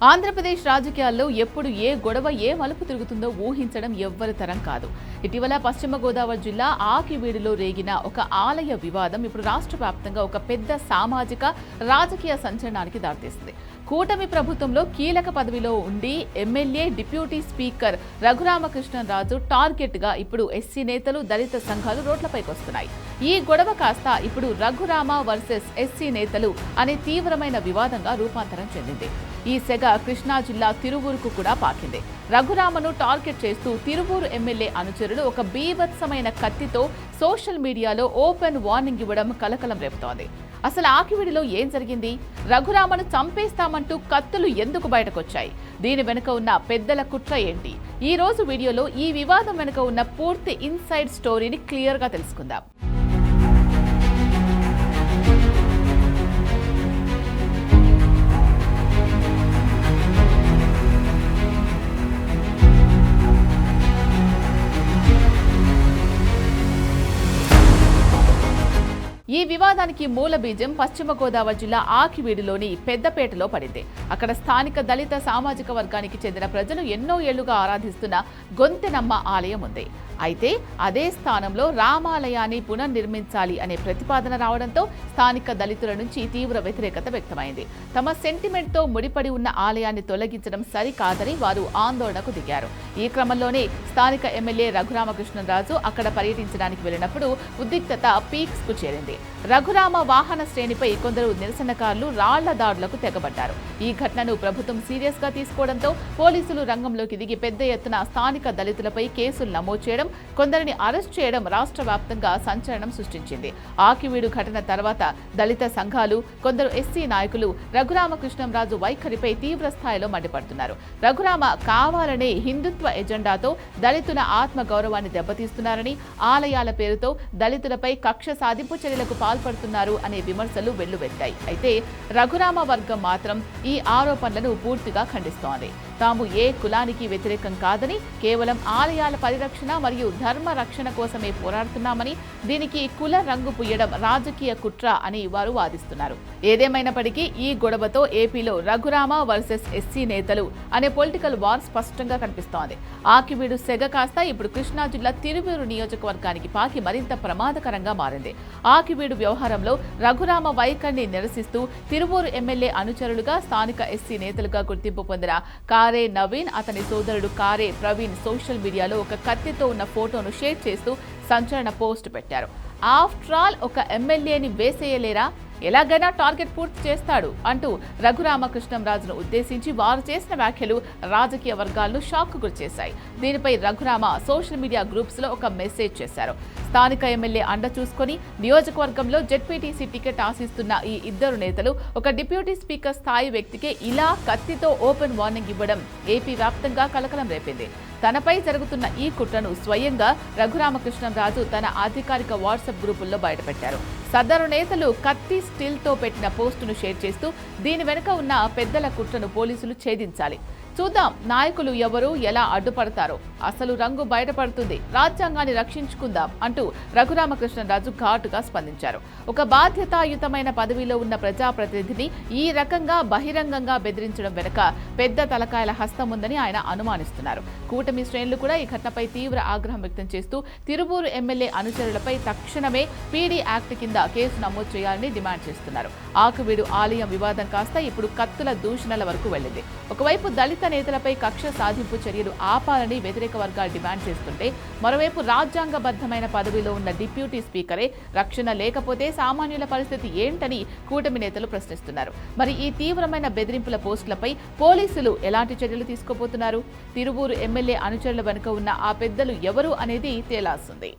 ఆంధ్రప్రదేశ్ రాజకీయాల్లో ఎప్పుడు ఏ గొడవ ఏ మలుపు తిరుగుతుందో ఊహించడం ఎవ్వరి తరం కాదు. ఇటీవల పశ్చిమ గోదావరి జిల్లా ఆకివీడులో రేగిన ఒక ఆలయ వివాదం ఇప్పుడు రాష్ట్ర వ్యాప్తంగా ఒక పెద్ద సామాజిక రాజకీయ సంచలనానికి దారితీస్తుంది. కూటమి ప్రభుత్వంలో కీలక పదవిలో ఉండి MLA deputy speaker Raghu Rama Krishna Raju target గా ఇప్పుడు ఎస్సీ నేతలు దళిత సంఘాలు రోడ్లపైకి వస్తున్నాయి. ఈ గొడవ కాస్త ఇప్పుడు రఘురామ వర్సెస్ ఎస్సీ నేతలు అనే తీవ్రమైన వివాదంగా రూపాంతరం చెందింది. ఈ సెగ కృష్ణా జిల్లా తిరువూరుకు కూడా పాకింది. రఘురామను టార్గెట్ చేస్తూ తిరువూరు ఎమ్మెల్యే అనుచరులు ఒక బీభత్సమైన కత్తితో సోషల్ మీడియాలో ఓపెన్ వార్నింగ్ ఇవ్వడం కలకలం రేపుతోంది. అసలు ఆకివీడిలో ఏం జరిగింది? రఘురామను చంపేస్తామంటూ కత్తులు ఎందుకు బయటకొచ్చాయి? దీని వెనుక ఉన్న పెద్దల కుట్ర ఏంటి? ఈ రోజు వీడియోలో ఈ వివాదం వెనుక ఉన్న పూర్తి ఇన్సైడ్ స్టోరీని క్లియర్గా తెలుసుకుందాం. ఈ వివాదానికి మూల బీజం పశ్చిమ గోదావరి జిల్లా ఆకివీడులోని పెద్దపేటలో పడింది. అక్కడ స్థానిక దళిత సామాజిక వర్గానికి చెందిన ప్రజలు ఎన్నో ఏళ్లుగా ఆరాధిస్తున్న గొంతెనమ్మ ఆలయం ఉంది. అయితే అదే స్థానంలో రామాలయాన్ని పునర్నిర్మించాలి అనే ప్రతిపాదన రావడంతో స్థానిక దళితుల నుంచి తీవ్ర వ్యతిరేకత వ్యక్తమైంది. తమ సెంటిమెంట్తో ముడిపడి ఉన్న ఆలయాన్ని తొలగించడం సరికాదని వారు ఆందోళనకు దిగారు. ఈ క్రమంలోనే స్థానిక ఎమ్మెల్యే రఘురామకృష్ణరాజు అక్కడ పర్యటించడానికి వెళ్లినప్పుడు ఉద్రిక్తత పీక్స్ కు చేరింది. రఘురామ వాహన శ్రేణిపై కొందరు నిరసనకారులు రాళ్ల దాడులకు తెగబడ్డారు. ఈ ఘటనను ప్రభుత్వం సీరియస్ గా తీసుకోవడంతో పోలీసులు రంగంలోకి దిగి పెద్ద ఎత్తున స్థానిక దళితులపై కేసులు నమోదు చేయడం, కొందరిని అరెస్ట్ చేయడం రాష్ట్ర వ్యాప్తంగా సంచలనం సృష్టించింది. ఆకివీడు ఘటన తర్వాత దళిత సంఘాలు, కొందరు ఎస్సీ నాయకులు రఘురామకృష్ణరాజు వైఖరిపై తీవ్ర స్థాయిలో మండిపడుతున్నారు. రఘురామ కావాలనే హిందుత్వ ఎజెండాతో దళితుల ఆత్మ గౌరవాన్ని దెబ్బతీస్తున్నారని, ఆలయాల పేరుతో దళితులపై కక్ష సాధింపు చర్యలకు పాల్పడుతున్నారు అనే విమర్శలు వెల్లువెత్తాయి. అయితే రఘురామ వర్గం మాత్రం ఈ ఆరోపణలను పూర్తిగా ఖండిస్తోంది. తాము ఏ కులానికి వ్యతిరేకం కాదని, కేవలం ఆలయాల పరిరక్షణ మరియు ధర్మ రక్షణ కోసమే పోరాడుతున్నామని, దీనికి కుల రంగు పుయ్యడం రాజకీయ కుట్ర అని వారు వాదిస్తున్నారు. ఏదేమైనప్పటికీ ఈ గొడవతో ఏపీలో రఘురామ వర్సెస్ ఎస్సీ నేతలు అనే పొలిటికల్ వార్ స్పష్టంగా కనిపిస్తోంది. ఆకివీడు సెగ కాస్త ఇప్పుడు కృష్ణా జిల్లా తిరువూరు నియోజకవర్గానికి పాకి మరింత ప్రమాదకరంగా మారింది. ఆకివీడు వ్యవహారంలో రఘురామ వైఖరిని నిరసిస్తూ తిరువూరు ఎమ్మెల్యే అనుచరులుగా స్థానిక ఎస్సీ నేతలుగా గుర్తింపు పొందిన కారే నవీన్, అతని సోదరుడు కారే ప్రవీణ్ సోషల్ మీడియాలో ఒక కత్తితో ఉన్న ఫోటోను షేర్ చేస్తూ సంచలన పోస్ట్ పెట్టారు. ఆఫ్టర్ ఆల్ ఒక ఎమ్మెల్యేని వేసేయలేరా, ఎలాగైనా టార్గెట్ పూర్తి చేస్తాడు అంటూ రఘురామకృష్ణరాజును ఉద్దేశించి వారు చేసిన వ్యాఖ్యలు రాజకీయ వర్గాలను షాక్కు గురిచేశాయి. దీనిపై రఘురామ సోషల్ మీడియా గ్రూప్స్ లో ఒక మెసేజ్ చేశారు. స్థానిక ఎమ్మెల్యే అండ చూసుకొని నియోజకవర్గంలో జెడ్పీటీసీ టికెట్ ఆశిస్తున్న ఈ ఇద్దరు నేతలు ఒక డిప్యూటీ స్పీకర్ స్థాయి వ్యక్తికి ఇలా కత్తితో ఓపెన్ వార్నింగ్ ఇవ్వడం ఏపీ వ్యాప్తంగా కలకలం రేపింది. తనపై జరుగుతున్న ఈ కుట్రను స్వయంగా రఘురామకృష్ణరాజు తన అధికారిక వాట్సాప్ గ్రూపుల్లో బయటపెట్టారు. సదరు నేతలు కత్తి స్టిల్తో పెట్టిన పోస్టును షేర్ చేస్తూ దీని వెనుక ఉన్న పెద్దల కుట్రను పోలీసులు ఛేదించాలి, చూద్దాం నాయకులు ఎవరు ఎలా అడ్డుపడతారో, అసలు రంగు బయటపడుతుంది, రాజ్యాంగాన్ని రక్షించుకుందాం అంటూ రఘురామకృష్ణరాజు ఘాటుగా స్పందించారు. ఒక బాధ్యతాయుతమైన పదవిలో ఉన్న ప్రజాప్రతినిధిని ఈ రకంగా బహిరంగంగా బెదిరించడం వెనుక పెద్ద తలకాయల హస్తం ఉందని ఆయన అనుమానిస్తున్నారు. కూటమి శ్రేణులు కూడా ఈ ఘటనపై తీవ్ర ఆగ్రహం వ్యక్తం చేస్తూ తిరువూరు ఎమ్మెల్యే అనుచరులపై తక్షణమే పీడీ యాక్ట్ కింద కేసు నమోదు చేయాలని డిమాండ్ చేస్తున్నారు. ఆకివీడు ఆలయం వివాదం కాస్త ఇప్పుడు కత్తుల దూషణల వరకు వెళ్లింది. ఒకవైపు దళిత నేతలపై కక్ష సాధింపు చర్యలు ఆపాలని వ్యతిరేక వర్గాలు డిమాండ్ చేస్తుంటే, మరోవైపు రాజ్యాంగబద్ధమైన పదవిలో ఉన్న డిప్యూటీ స్పీకరే రక్షణ లేకపోతే సామాన్యుల పరిస్థితి ఏంటని కూటమి నేతలు ప్రశ్నిస్తున్నారు. మరి ఈ తీవ్రమైన బెదిరింపుల పోస్టులపై పోలీసులు ఎలాంటి చర్యలు తీసుకోబోతున్నారు? తిరువూరు ఎమ్మెల్యే అనుచరుల వెనుక ఉన్న ఆ పెద్దలు ఎవరు అనేది తేలాల్సింది.